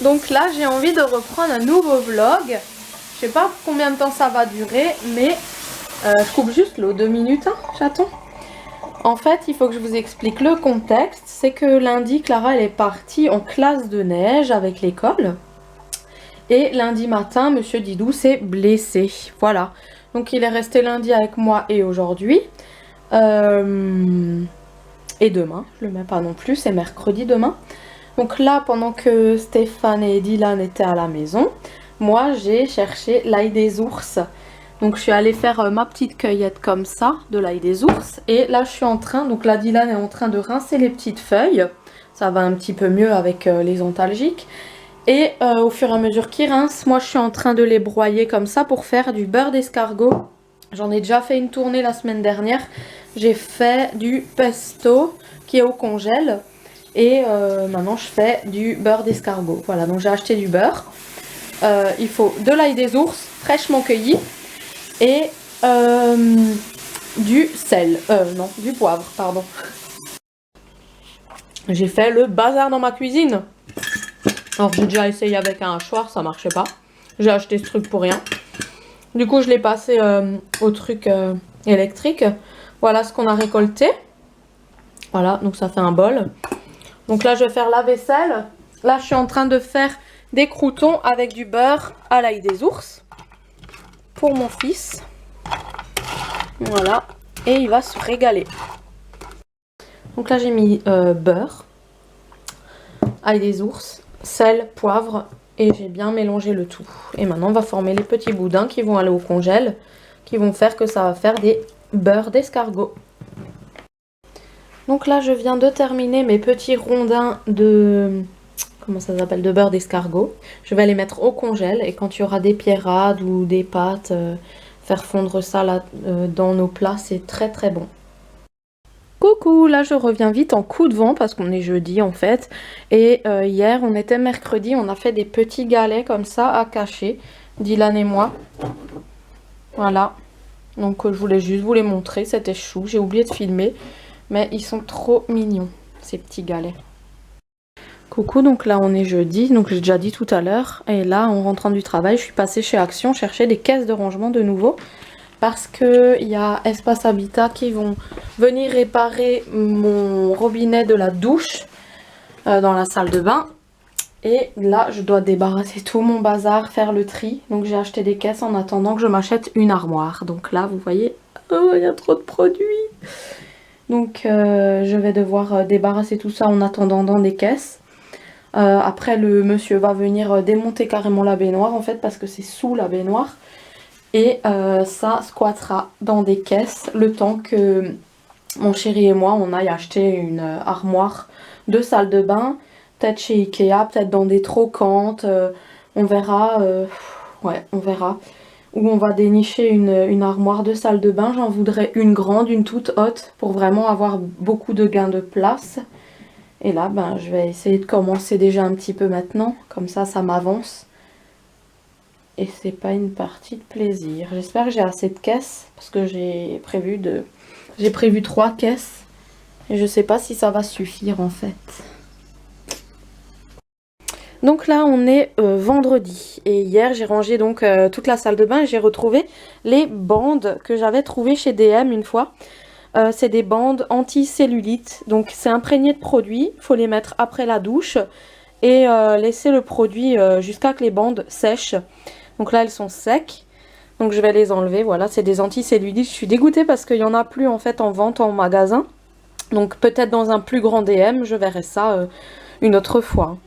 Donc là j'ai envie de reprendre un nouveau vlog. Je sais pas combien de temps ça va durer, mais je coupe juste l'eau, 2 minutes, hein, j'attends. En fait, il faut que je vous explique le contexte. C'est que lundi, Clara, elle est partie en classe de neige avec l'école. Et lundi matin, Monsieur Didou s'est blessé. Voilà. Donc il est resté lundi avec moi et aujourd'hui. Et demain, je le mets pas non plus, c'est mercredi demain. Donc là, pendant que Stéphane et Dylan étaient à la maison, moi j'ai cherché l'ail des ours. Donc je suis allée faire ma petite cueillette comme ça, de l'ail des ours. Et là je suis en train, donc là Dylan est en train de rincer les petites feuilles. Ça va un petit peu mieux avec les antalgiques. Et au fur et à mesure qu'il rince, moi je suis en train de les broyer comme ça pour faire du beurre d'escargot. J'en ai déjà fait une tournée la semaine dernière. J'ai fait du pesto qui est au congèle. Et maintenant je fais du beurre d'escargot. Voilà, donc j'ai acheté du beurre. Il faut de l'ail des ours fraîchement cueilli. Et du sel. Non, du poivre, pardon. J'ai fait le bazar dans ma cuisine. Alors j'ai déjà essayé avec un hachoir, ça marchait pas. J'ai acheté ce truc pour rien. Du coup je l'ai passé au truc électrique. Voilà ce qu'on a récolté. Voilà, donc ça fait un bol. Donc là je vais faire la vaisselle. Là je suis en train de faire des croûtons avec du beurre à l'ail des ours. Pour mon fils. Voilà. Et il va se régaler. Donc là j'ai mis beurre, ail des ours, sel, poivre et j'ai bien mélangé le tout. Et maintenant on va former les petits boudins qui vont aller au congèle, qui vont faire que ça va faire des beurres d'escargot. Donc là je viens de terminer mes petits rondins de... comment ça s'appelle, de beurre d'escargot. Je vais les mettre au congèle et quand il y aura des pierrades ou des pâtes, faire fondre ça là, dans nos plats, c'est très très bon. Coucou, là je reviens vite en coup de vent parce qu'on est jeudi en fait. Et hier on était mercredi, on a fait des petits galets comme ça à cacher, Dylan et moi. Voilà, donc je voulais juste vous les montrer, c'était chou, j'ai oublié de filmer. Mais ils sont trop mignons, ces petits galets. Coucou, donc là on est jeudi, donc j'ai déjà dit tout à l'heure. Et là en rentrant du travail, je suis passée chez Action chercher des caisses de rangement de nouveau. Parce qu'il y a Espace Habitat qui vont venir réparer mon robinet de la douche dans la salle de bain. Et là, je dois débarrasser tout mon bazar, faire le tri. Donc j'ai acheté des caisses en attendant que je m'achète une armoire. Donc là, vous voyez, oh, il y a trop de produits. Donc je vais devoir débarrasser tout ça en attendant dans des caisses. Après, le monsieur va venir démonter carrément la baignoire en fait parce que c'est sous la baignoire. Et ça squattera dans des caisses le temps que mon chéri et moi on aille acheter une armoire de salle de bain, peut-être chez Ikea, peut-être dans des trocantes, on verra, ouais on verra, où on va dénicher une armoire de salle de bain. J'en voudrais une grande, une toute haute pour vraiment avoir beaucoup de gains de place. Et là ben je vais essayer de commencer déjà un petit peu maintenant, comme ça m'avance. Et c'est pas une partie de plaisir. J'espère que j'ai assez de caisses parce que j'ai prévu 3 caisses et je sais pas si ça va suffire en fait. Donc là on est vendredi et hier j'ai rangé donc toute la salle de bain et j'ai retrouvé les bandes que j'avais trouvées chez DM une fois. C'est des bandes anti-cellulite, donc c'est imprégné de produit, il faut les mettre après la douche et laisser le produit jusqu'à ce que les bandes sèchent. Donc là elles sont secs, donc je vais les enlever. Voilà, c'est des anti-cellulites. Je suis dégoûtée parce qu'il n'y en a plus en fait en vente en magasin. Donc peut-être dans un plus grand DM, je verrai ça une autre fois.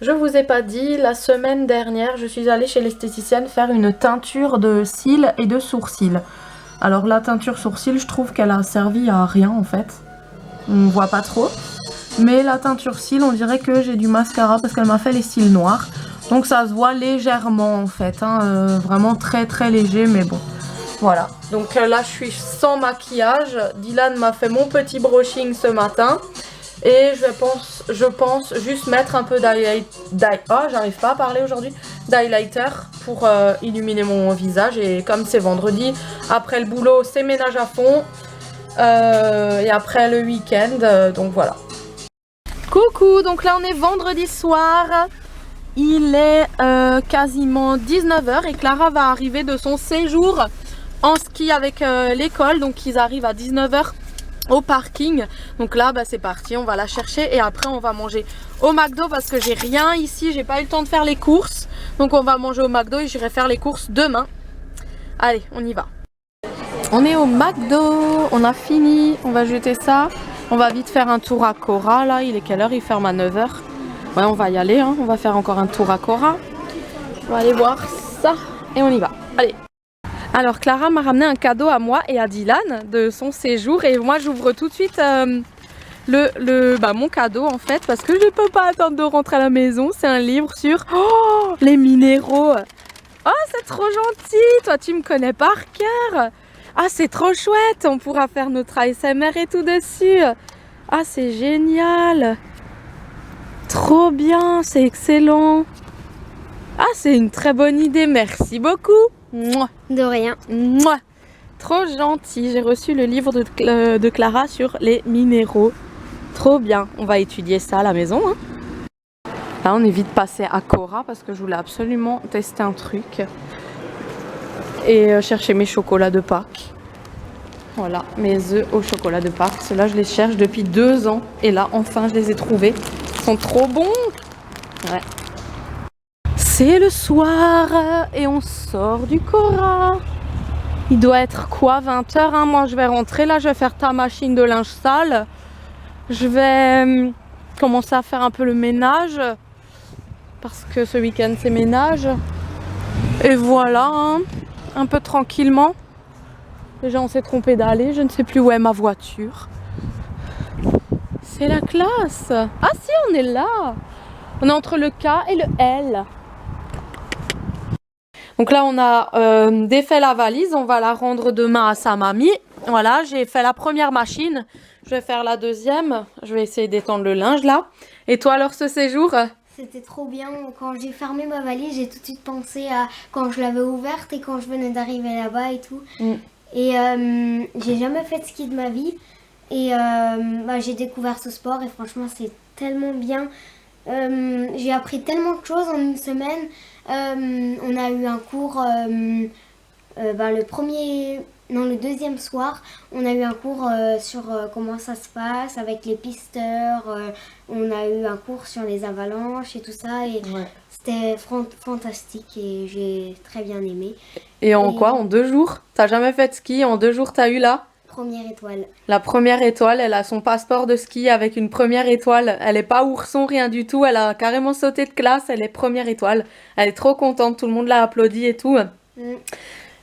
Je vous ai pas dit, la semaine dernière je suis allée chez l'esthéticienne faire une teinture de cils et de sourcils. Alors la teinture sourcils, je trouve qu'elle a servi à rien en fait. On voit pas trop. Mais la teinture cils, on dirait que j'ai du mascara parce qu'elle m'a fait les cils noirs. Donc ça se voit légèrement en fait, hein, vraiment très très léger, mais bon. Voilà, donc là je suis sans maquillage. Dylan m'a fait mon petit brushing ce matin. Et je pense juste mettre un peu d'highlighter pour illuminer mon visage. Et comme c'est vendredi, après le boulot c'est ménage à fond. Et après le week-end, donc voilà. Coucou, donc là on est vendredi soir. il est quasiment 19 h et Clara va arriver de son séjour en ski avec l'école. Donc ils arrivent à 19 h au parking. Donc là bah, c'est parti, on va la chercher et après on va manger au McDo parce que j'ai rien ici, j'ai pas eu le temps de faire les courses. Donc on va manger au McDo et j'irai faire les courses demain. Allez, on y va. On est au McDo, on a fini, on va jeter ça. On va vite faire un tour à Cora, là, il est quelle heure? Il ferme à 9 h. Ouais, on va y aller, hein. On va faire encore un tour à Cora. On va aller voir ça et on y va. Allez. Alors Clara m'a ramené un cadeau à moi et à Dylan de son séjour et moi j'ouvre tout de suite mon cadeau en fait parce que je peux pas attendre de rentrer à la maison. C'est un livre sur les minéraux. Oh, c'est trop gentil, toi tu me connais par cœur. Ah, c'est trop chouette, on pourra faire notre ASMR et tout dessus. Ah, c'est génial. Trop bien, c'est excellent. Ah, c'est une très bonne idée, merci beaucoup. Mouah. De rien. Mouah. Trop gentil, j'ai reçu le livre de Clara sur les minéraux. Trop bien, on va étudier ça à la maison. Hein. Là, on est vite passé à Cora parce que je voulais absolument tester un truc. Et chercher mes chocolats de Pâques. Voilà, mes œufs au chocolat de Pâques. Ceux-là, je les cherche depuis 2 ans. Et là, enfin, je les ai trouvés. Ils sont trop bons. Ouais. C'est le soir et on sort du Cora. Il doit être quoi, 20 h hein. Moi, je vais rentrer. Là, je vais faire ta machine de linge sale. Je vais commencer à faire un peu le ménage. Parce que ce week-end, c'est ménage. Et voilà, hein. Un peu tranquillement. Déjà on s'est trompé d'aller, je ne sais plus où est ma voiture. C'est la classe. Ah si, on est là. On est entre le K et le L. Donc là on a défait la valise, on va la rendre demain à sa mamie. Voilà, j'ai fait la première machine, je vais faire la deuxième. Je vais essayer d'étendre le linge là. Et toi alors ce séjour? C'était trop bien. Quand j'ai fermé ma valise, j'ai tout de suite pensé à quand je l'avais ouverte et quand je venais d'arriver là-bas et tout. Et j'ai jamais fait de ski de ma vie. Et j'ai découvert ce sport et franchement, c'est tellement bien. J'ai appris tellement de choses en une semaine. On a eu un cours le deuxième soir, on a eu un cours sur comment ça se passe avec les pisteurs. On a eu un cours sur les avalanches et tout ça. Et ouais. C'était fantastique et j'ai très bien aimé. Et en quoi? En 2 jours? T'as jamais fait de ski? En 2 jours, t'as eu là? Première étoile. La première étoile, elle a son passeport de ski avec une première étoile. Elle est pas ourson, rien du tout. Elle a carrément sauté de classe. Elle est première étoile. Elle est trop contente. Tout le monde l'a applaudi et tout.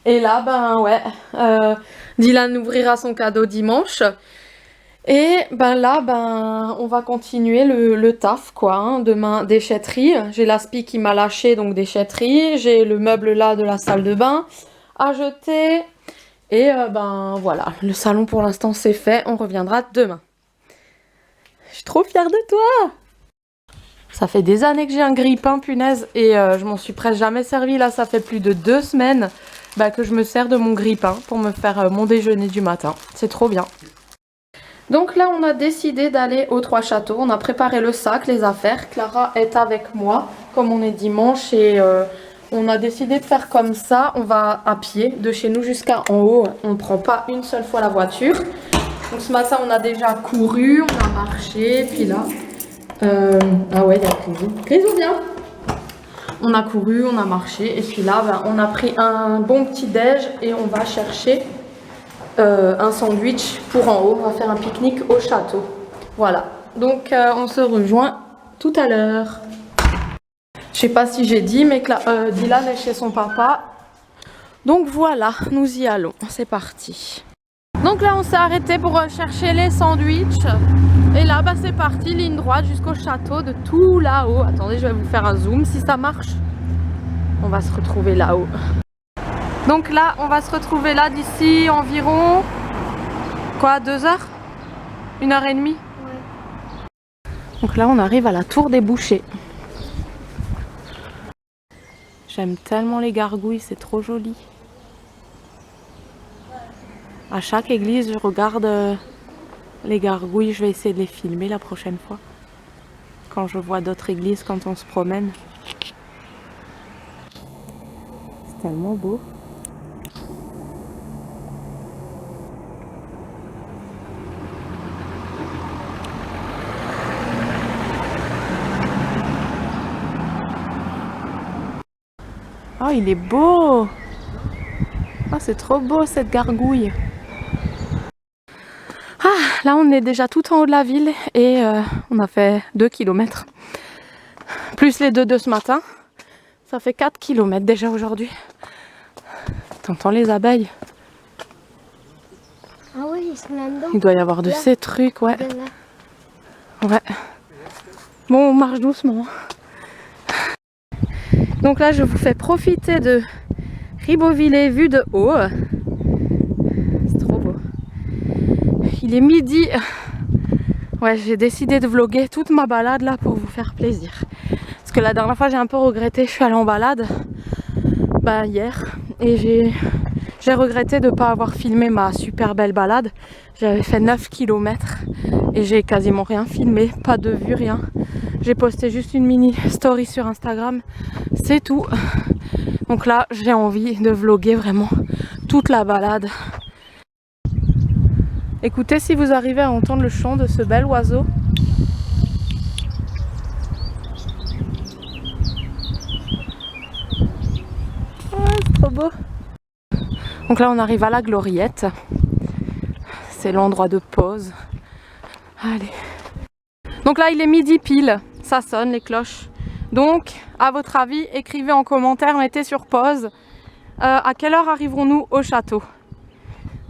Et là, ben ouais, Dylan ouvrira son cadeau dimanche. Et ben là, on va continuer le taf, quoi. Hein. Demain, déchetterie. J'ai l'aspi qui m'a lâché, donc déchetterie. J'ai le meuble là de la salle de bain à jeter. Et voilà, le salon pour l'instant c'est fait. On reviendra demain. Je suis trop fière de toi. Ça fait des années que j'ai un grille-pain, punaise. Et je m'en suis presque jamais servi. Là, ça fait plus de 2 semaines que je me sers de mon grille-pain pour me faire mon déjeuner du matin. C'est trop bien. Donc là, on a décidé d'aller aux 3 châteaux. On a préparé le sac, les affaires. Clara est avec moi, comme on est dimanche. Et on a décidé de faire comme ça. On va à pied, de chez nous jusqu'à en haut. On ne prend pas une seule fois la voiture. Donc ce matin, on a déjà couru, on a marché. Puis là... ah ouais, il y a Grisou. Grisou, viens. On a couru, on a marché. Et puis là, on a pris un bon petit déj. Et on va chercher... un sandwich pour en haut. On va faire un pique-nique au château. Voilà. Donc on se rejoint tout à l'heure. Je sais pas si j'ai dit, mais Dylan est chez son papa. Donc voilà, nous y allons. C'est parti. Donc là, on s'est arrêté pour chercher les sandwichs. Et là, c'est parti, ligne droite jusqu'au château de tout là-haut. Attendez, je vais vous faire un zoom si ça marche. On va se retrouver là-haut. Donc là, on va se retrouver là d'ici environ, 2 heures? 1h30? Ouais. Donc là, on arrive à la tour des bouchers. J'aime tellement les gargouilles, c'est trop joli. À chaque église, je regarde les gargouilles. Je vais essayer de les filmer la prochaine fois. Quand je vois d'autres églises, quand on se promène. tellement beau. Oh, il est beau! Oh, c'est trop beau cette gargouille! Ah, là on est déjà tout en haut de la ville et on a fait 2 km. Plus les deux de ce matin. Ça fait 4 km déjà aujourd'hui. T'entends les abeilles? Ah oui, ils sont là-dedans. Il doit y avoir de Là. ces trucs, ouais. Là. Ouais. Bon, on marche doucement. Donc là, je vous fais profiter de Ribeauvillé vue de haut. C'est trop beau. Il est midi. Ouais, j'ai décidé de vlogger toute ma balade là pour vous faire plaisir. Parce que la dernière fois, j'ai un peu regretté. Je suis allée en balade hier et j'ai regretté de ne pas avoir filmé ma super belle balade. J'avais fait 9 km et j'ai quasiment rien filmé, pas de vue, rien. J'ai posté juste une mini story sur Instagram, c'est tout. Donc là, j'ai envie de vlogger vraiment toute la balade. Écoutez si vous arrivez à entendre le chant de ce bel oiseau. Oh, c'est trop beau. Donc là, on arrive à la Gloriette. C'est l'endroit de pause. Allez. Donc là, il est midi pile. Ça sonne, les cloches. Donc, à votre avis, écrivez en commentaire, mettez sur pause. À quelle heure arriverons-nous au château?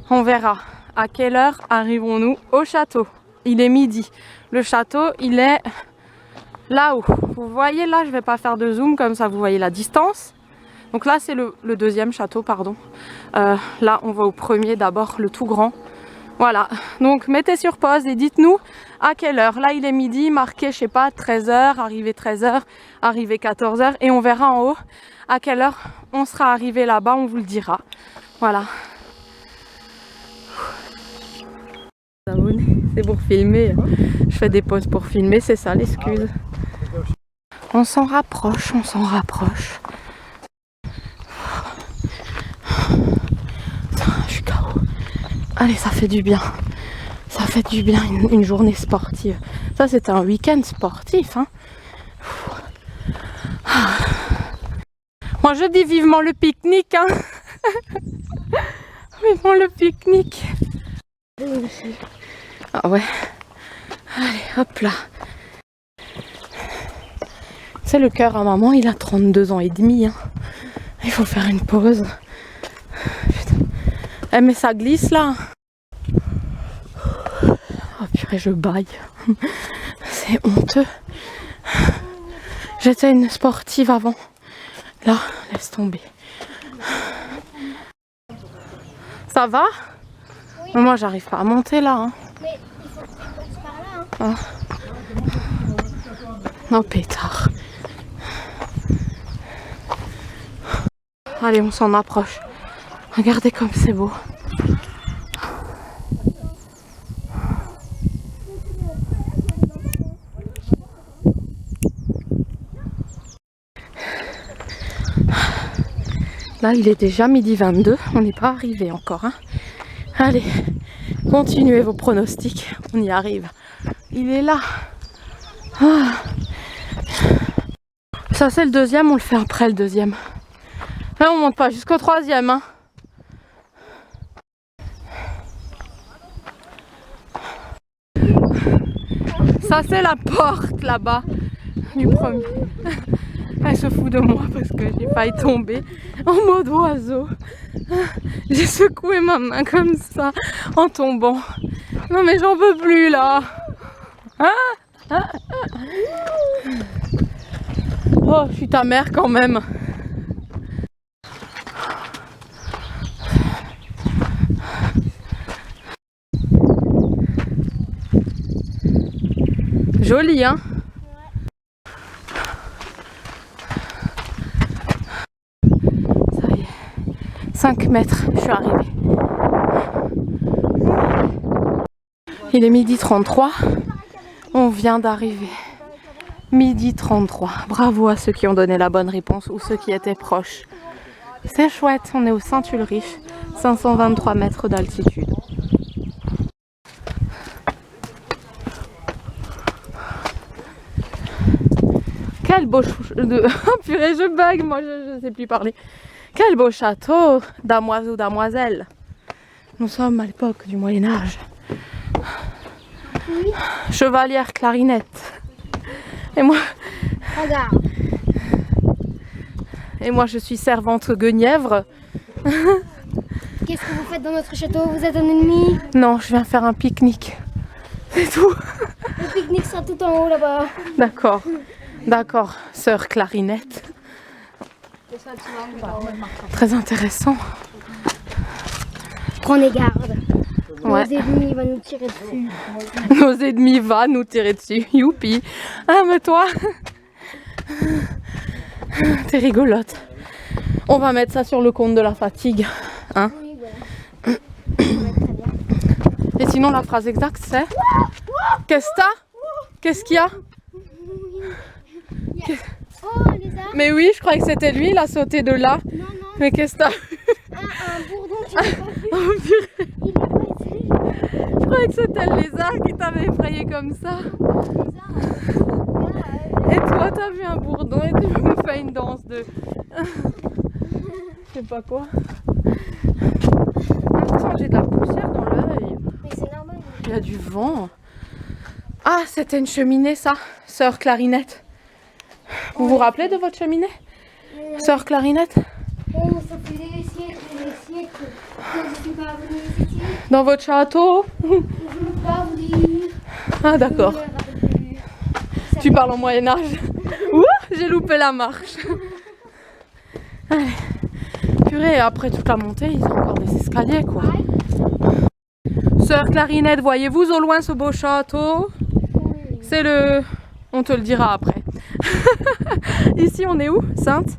On verra. À quelle heure arriverons-nous au château? Il est midi. Le château, il est là-haut. Vous voyez là, je vais pas faire de zoom, comme ça vous voyez la distance. Donc là, c'est le deuxième château, pardon. Là, on va au premier d'abord, le tout grand. Voilà, donc mettez sur pause et dites-nous à quelle heure. Là, il est midi, marqué, je sais pas, 13h, arrivé 13h, arrivé 14h. Et on verra en haut à quelle heure on sera arrivé là-bas, on vous le dira. Voilà. C'est pour filmer. Je fais des pauses pour filmer, c'est ça l'excuse. On s'en rapproche, on s'en rapproche. Je suis KO. Allez, ça fait du bien. Ça fait du bien une journée sportive. Ça, c'est un week-end sportif. Hein. Moi, je dis vivement le pique-nique. Hein. Vivement le pique-nique. Ah ouais. Allez, hop là. C'est le cœur à maman, il a 32 ans et demi. Hein. Il faut faire une pause. Putain. Eh, mais ça glisse là. Oh purée, je baille. C'est honteux. J'étais une sportive avant. Là, laisse tomber. Ça va? Oui. Moi, j'arrive pas à monter là. Hein. Mais il faut que tu passes par là. Hein. Oh pétard. Allez, on s'en approche. Regardez comme c'est beau. Là, il est déjà midi 22. On n'est pas arrivé encore. Hein. Allez, continuez vos pronostics. On y arrive. Il est là. Ah. Ça, c'est le deuxième. On le fait après le deuxième. Là, on monte pas jusqu'au troisième. Hein. Ça, c'est la porte là-bas du premier. Elle se fout de moi parce que j'ai failli tomber en mode oiseau. J'ai secoué ma main comme ça en tombant. Non mais j'en peux plus là. Oh, je suis ta mère quand même. Joli, hein? Ça y est. 5 mètres, je suis arrivée. Il est midi 33. On vient d'arriver. Midi 33. Bravo à ceux qui ont donné la bonne réponse ou ceux qui étaient proches. C'est chouette, on est au Saint-Ulrich, 523 mètres d'altitude. Quel beau oh, purée, je bug, moi je sais plus parler. Quel beau château, damoiseau ou damoiselle. Nous sommes à l'époque du Moyen-Âge. Oui. Chevalière clarinette. Et moi... Regarde. Et moi je suis servante guenièvre. Qu'est-ce que vous faites dans notre château? Vous êtes un ennemi? Non, je viens faire un pique-nique. C'est tout. Le pique-nique sera tout en haut là-bas. D'accord. D'accord, sœur clarinette. Très intéressant. Prenez garde. Ouais. Nos ennemis vont nous tirer dessus. Nos ennemis vont nous tirer dessus. Youpi. Ah, mais toi, t'es rigolote. On va mettre ça sur le compte de la fatigue. Hein? Oui, voilà. Ça va très bien. Et sinon, la phrase exacte, c'est... Qu'est-ce que t'as? Qu'est-ce qu'il y a? Oh, les arbres. Mais oui, je croyais que c'était lui, il a sauté de là. Non, non. Mais qu'est-ce que t'as? Un bourdon, tu l'as pas vu. Oh, purée. Il est passé. Je croyais que c'était le lézard qui t'avait effrayé comme ça. Et toi, t'as vu un bourdon et tu me fais une danse de... Je sais pas quoi. Attends, j'ai de la poussière dans l'œil. Mais c'est normal. Il y a du vent. Ah, c'était une cheminée, ça, sœur clarinette. Vous vous rappelez de votre cheminée, sœur clarinette? Oh, ça fait des siècles que je suis pas venue ici. Dans votre château? Je ne peux pas vous dire. Ah, d'accord. Je me rappelle plus. Tu parles au Moyen-Âge. Ouh, j'ai loupé la marche. Allez. Purée, après toute la montée, ils ont encore des escaliers, quoi. Sœur clarinette, voyez-vous au loin ce beau château? Oui. C'est le... On te le dira après. Ici, on est où? Sainte?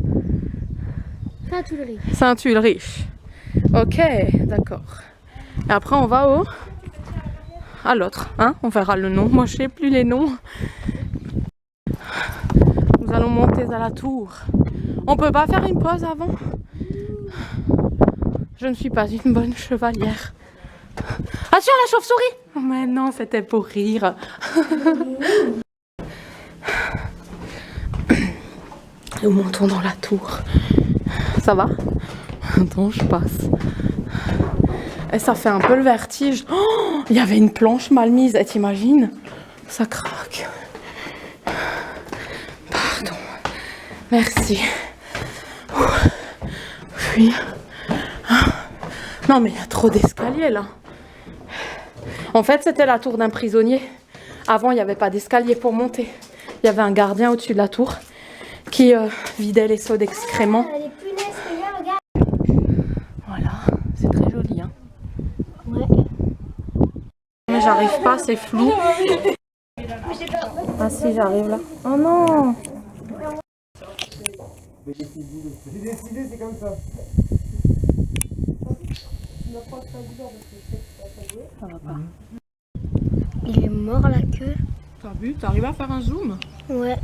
Saint-Ulrich. Saint-Ulrich. Ok, d'accord. Et après, on va au... à l'autre, hein? On verra le nom. Moi, je sais plus les noms. Nous allons monter à la tour. On peut pas faire une pause avant? Je ne suis pas une bonne chevalière. Ah, sur la chauve-souris! Oh, mais non, c'était pour rire. Nous montons dans la tour. Ça va? Attends, je passe. Et ça fait un peu le vertige. Oh, il y avait une planche mal mise, et t'imagines? Ça craque. Pardon. Merci. Oui. Non mais il y a trop d'escaliers là. En fait c'était la tour d'un prisonnier. Avant il n'y avait pas d'escalier pour monter. Il y avait un gardien au-dessus de la tour qui vidait les seaux d'excréments. Les punaises qu'il y a, regarde. Voilà, c'est très joli hein. Ouais. Mais j'arrive pas, c'est flou. Ah si j'arrive là. Oh non. J'ai décidé, c'est comme ça. Ça va pas. Il est mort la queue. T'as vu, t'arrives à faire un zoom? Ouais.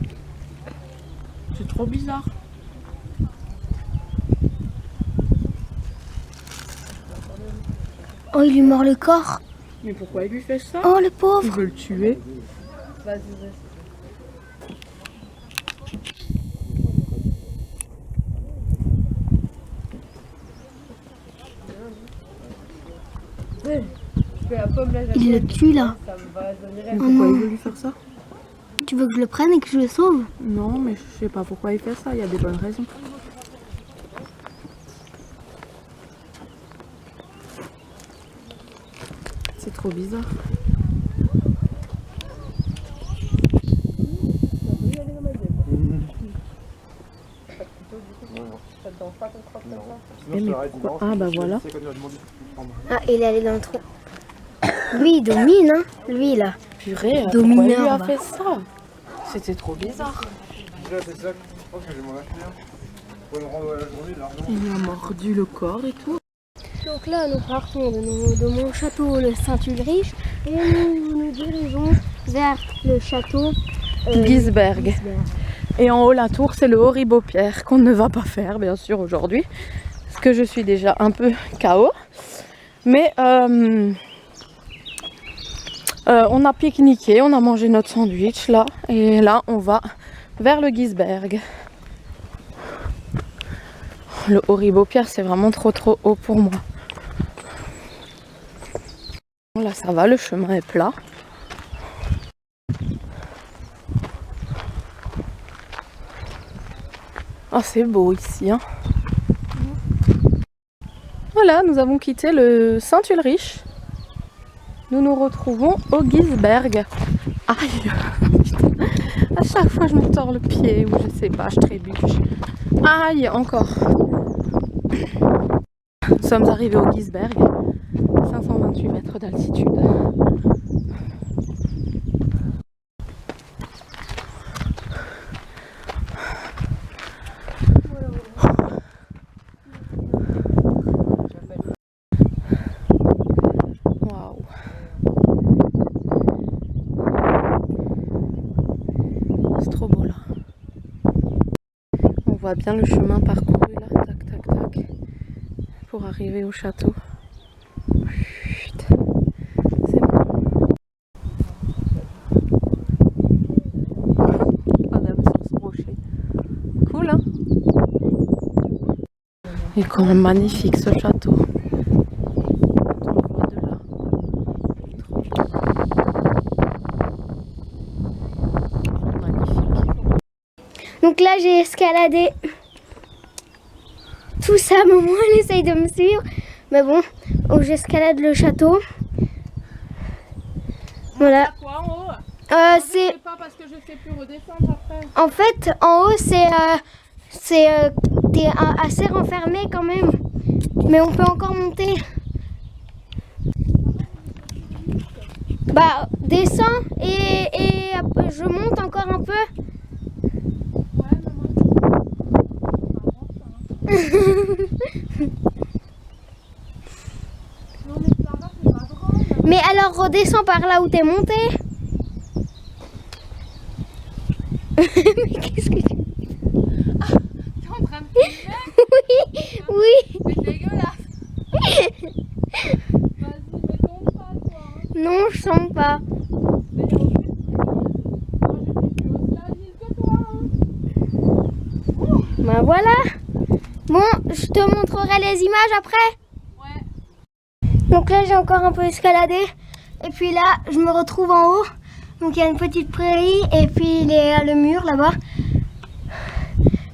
C'est trop bizarre. Oh, il lui mord le corps. Mais pourquoi il lui fait ça? Oh, le Il pauvre. veut le tuer. Il le tue là. Mais pourquoi il veut lui faire ça? Tu veux que je le prenne et que je le sauve? Non, mais je sais pas pourquoi il fait ça, il y a des bonnes raisons. C'est trop bizarre. Mais pourquoi? Ah bah voilà. Ah, il est allé dans le trou. Lui, il domine, hein. Lui, là. Purée, pourquoi Domineur, il lui a va. fait ça? C'était trop bizarre. C'est ça, je pense que j'ai mon acheter. Pour me rendre à la journée, largement. Il lui a mordu le corps et tout. Donc là, nous partons de mon château, le Saint-Ulrich, et nous nous dirigeons vers le château Gisberg. Et en haut, la tour, c'est le Horibopierre qu'on ne va pas faire, bien sûr, aujourd'hui. parce que je suis déjà un peu KO. Mais on a pique-niqué, on a mangé notre sandwich là. Et là, on va vers le Gisberg. Le Haut-Ribeaupierre, c'est vraiment trop haut pour moi. Là, ça va, le chemin est plat. Ah, c'est beau ici, hein. Voilà, nous avons quitté le Saint-Ulrich. Nous nous retrouvons au Gisberg. Aïe! À chaque fois, je me tords le pied ou je sais pas, je trébuche. Aïe, encore. Nous sommes arrivés au Gisberg, 528 mètres d'altitude. Waouh! C'est trop beau là. On voit bien le chemin parcouru là, tac tac tac, pour arriver au château. Chut. C'est bon. Madame sur ce rocher. Cool, hein? Il est quand même magnifique ce château. On le voit de là. Trop magnifique. Donc là, j'ai escaladé tout ça. Maman, elle essaye de me suivre. Mais bon, j'escalade le château. Voilà. Quoi en haut? C'est pas parce que je sais plus redescendre après. en fait en haut, t'es assez renfermé quand même, mais on peut encore monter. Bah, descends et je monte encore un peu. Ouais, mais non, mais ça va, c'est pas grave. Mais alors redescends par là où t'es monté. Mais qu'est-ce que tu... T'es en train de filmer? Oui, oui. C'est dégueulasse. Vas-y, mais tombe pas, toi. Hein. Non, je sens pas. Mais il y a aucune... Moi, je suis plus aussi agile que toi. Hein. Bah voilà. Bon, je te montrerai les images après. Ouais. Donc là, j'ai encore un peu escaladé. Et puis là, je me retrouve en haut. Donc il y a une petite prairie et puis il y a le mur là-bas.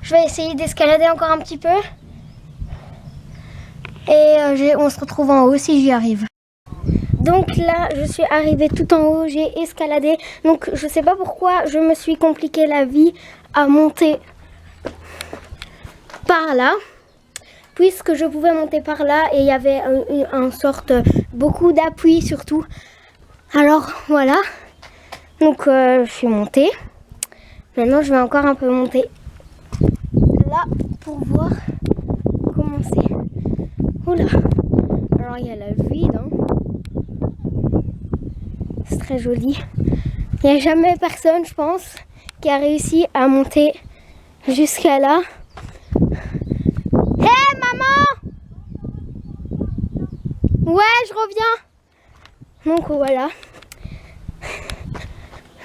Je vais essayer d'escalader encore un petit peu. Et on se retrouve en haut si j'y arrive. Donc là, je suis arrivée tout en haut, j'ai escaladé. Donc je sais pas pourquoi je me suis compliqué la vie à monter par là. Puisque je pouvais monter par là et il y avait un sorte beaucoup d'appui surtout. Alors voilà. Donc je suis montée. Maintenant je vais encore un peu monter là pour voir comment c'est. Oula. Alors il y a la vide. Hein. C'est très joli. Il n'y a jamais personne, je pense, qui a réussi à monter jusqu'à là. Hé maman! Ouais, je reviens. Donc voilà.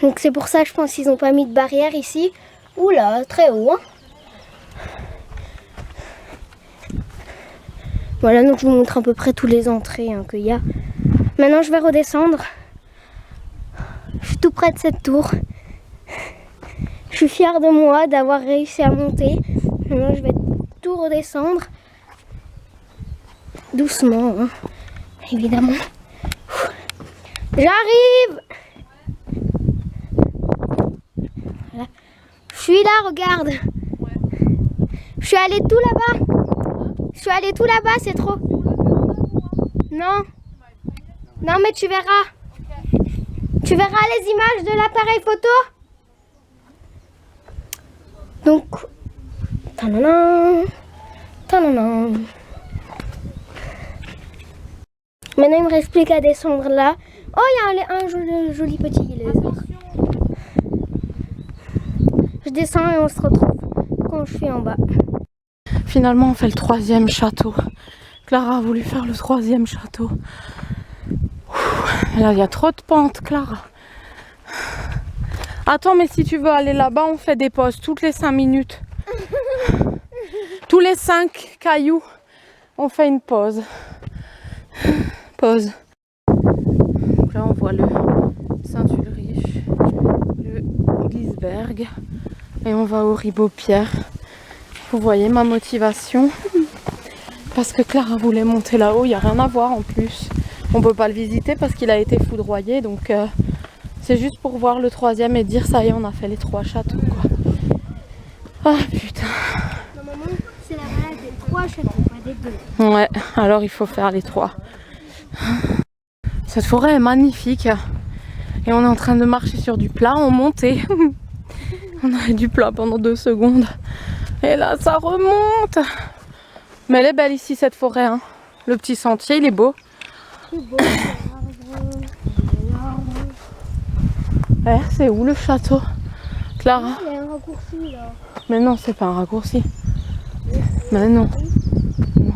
Donc c'est pour ça, je pense qu'ils n'ont pas mis de barrière ici. Oula, très haut. Hein. Voilà, donc je vous montre à peu près tous les entrées qu'il y a. Maintenant, je vais redescendre. Je suis tout près de cette tour. Je suis fière de moi d'avoir réussi à monter. Maintenant, je vais tout redescendre. Doucement, hein, évidemment. J'arrive! Voilà. Je suis là, regarde. Je suis allée tout là-bas. Je suis allée tout là-bas, c'est trop. Non. Non, mais tu verras. Tu verras les images de l'appareil photo. Donc, tadadam, tadadam. Maintenant, il me reste plus qu'à descendre là. Oh, il y a un joli petit lézard. Je descends et on se retrouve quand je suis en bas. Finalement, on fait le 3e château. Clara a voulu faire le 3e château. Là, il y a trop de pentes, Clara. Attends, mais si tu veux aller là-bas, on fait des pauses toutes les 5 minutes. Tous les 5 cailloux, on fait une pause. Pause. Donc là, on voit le Saint-Ulrich, le Gisberg, et on va au Ribeaupierre. Vous voyez ma motivation. Parce que Clara voulait monter là-haut, il n'y a rien à voir en plus. On peut pas le visiter parce qu'il a été foudroyé, donc c'est juste pour voir le 3e et dire ça y est, on a fait les 3 châteaux, quoi. Ah putain. Normalement, c'est la balade des 3 châteaux, pas des 2. Ouais, alors il faut faire les 3. Cette forêt est magnifique. Et on est en train de marcher sur du plat en montée. On a du plat pendant 2 secondes. Et là, ça remonte. Mais elle est belle ici, cette forêt, hein. Le petit sentier, il est beau. C'est beau, Ouais, c'est où le château, Clara? il y a un raccourci là. Mais non, c'est pas un raccourci. Mais non. Non.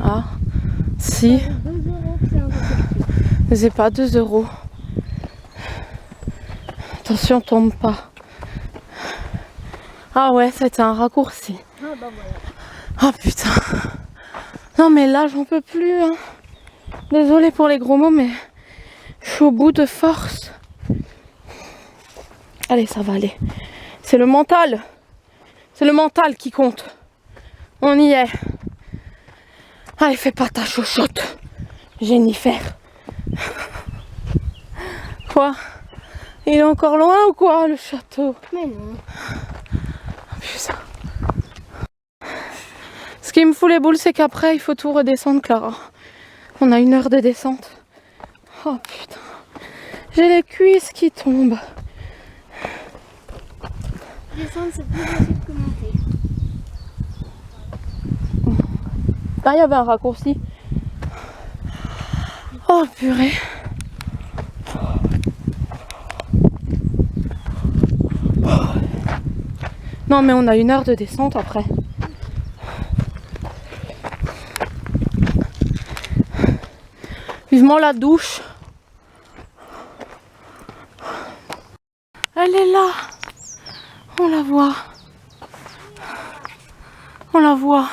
Ah, si. 2 euros que c'est un raccourci. C'est pas 2 euros. Attention, tombe pas. Ah ouais, c'était un raccourci. Ah bah voilà. Oh putain. Non mais là, j'en peux plus, hein. Désolée pour les gros mots, mais je suis au bout de force. Allez, ça va aller. C'est le mental. C'est le mental qui compte. On y est. Allez, fais pas ta chochotte, Jennifer. Quoi? Il est encore loin ou quoi, le château? Mais non. Oh, putain. Ce qui me fout les boules, c'est qu'après, il faut tout redescendre, Clara. On a 1 heure de descente. Oh putain. J'ai les cuisses qui tombent. Descendre, c'est plus facile que monter. Ah, il y avait un raccourci. Oh purée. Non mais on a 1 heure de descente après. Vivement la douche. Elle est là. On la voit. On la voit.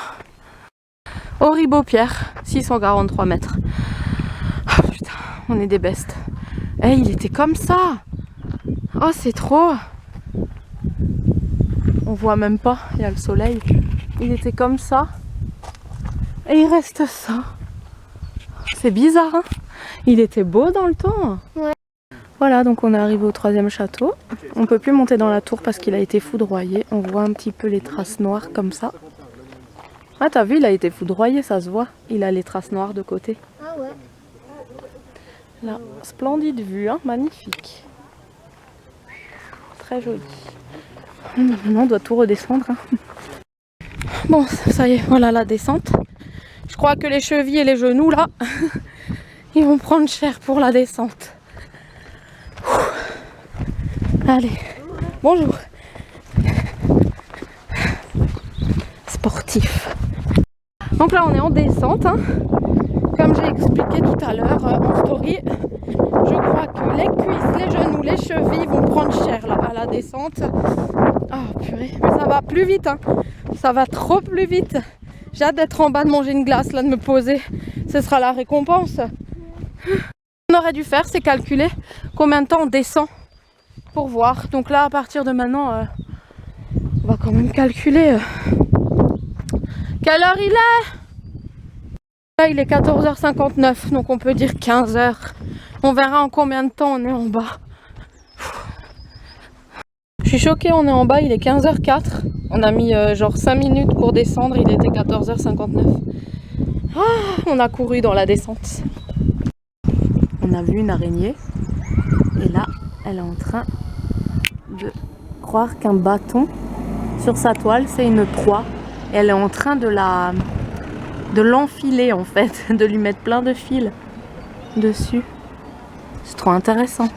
Au Ribeaupierre, 643 mètres. Oh putain, on est des bestes. Eh, il était comme ça. Oh, c'est trop. On voit même pas, il y a le soleil. Il était comme ça. Et il reste ça. C'est bizarre, hein? Il était beau dans le temps. Ouais. Voilà, donc on est arrivé au 3e château. On peut plus monter dans la tour parce qu'il a été foudroyé. On voit un petit peu les traces noires comme ça. Ah, t'as vu, il a été foudroyé, ça se voit. Il a les traces noires de côté. Ah ouais. Là, splendide vue, hein, magnifique. Très joli. Maintenant, on doit tout redescendre, hein. Bon, ça y est, voilà la descente. Je crois que les chevilles et les genoux, là, ils vont prendre cher pour la descente. Allez, bonjour. Sportif. Donc là, on est en descente, hein. Comme j'ai expliqué tout à l'heure en story, je crois que les cuisses, les genoux, les chevilles vont prendre cher là à la descente. Oh purée, mais ça va plus vite, hein. Ça va trop plus vite. J'ai hâte d'être en bas, de manger une glace, là, de me poser. Ce sera la récompense. On aurait dû faire, c'est calculer combien de temps on descend pour voir. Donc là, à partir de maintenant, on va quand même calculer. Quelle heure il est? Là, il est 14h59, donc on peut dire 15h. On verra en combien de temps on est en bas. Je suis choquée, on est en bas, il est 15h04. On a mis genre 5 minutes pour descendre, il était 14h59. Ah, on a couru dans la descente. On a vu une araignée. Et là, elle est en train de croire qu'un bâton sur sa toile, c'est une proie. Et elle est en train de l'enfiler en fait, de lui mettre plein de fils dessus. C'est trop intéressant.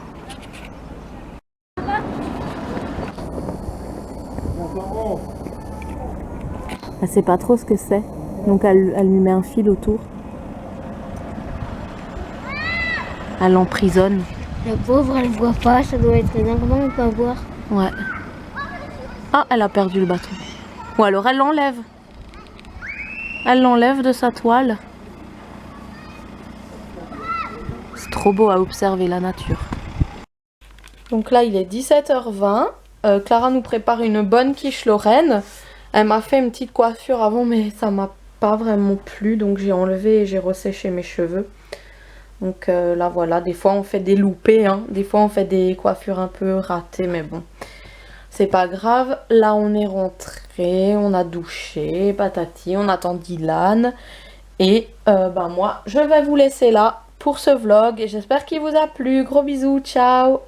Elle sait pas trop ce que c'est. Donc elle lui met un fil autour. Elle l'emprisonne. La pauvre, elle voit pas, ça doit être énervant de pas voir. Ouais. Ah, elle a perdu le bâton. Ou alors elle l'enlève. Elle l'enlève de sa toile. C'est trop beau à observer la nature. Donc là, il est 17h20. Clara nous prépare une bonne quiche lorraine. Elle m'a fait une petite coiffure avant, mais ça m'a pas vraiment plu. Donc j'ai enlevé et j'ai resséché mes cheveux. Donc là, voilà. Des fois, on fait des loupés. Hein. Des fois, on fait des coiffures un peu ratées. Mais bon, c'est pas grave. Là, on est rentré. On a douché. Patati. On attend Dylan. Et moi, je vais vous laisser là pour ce vlog. Et j'espère qu'il vous a plu. Gros bisous. Ciao.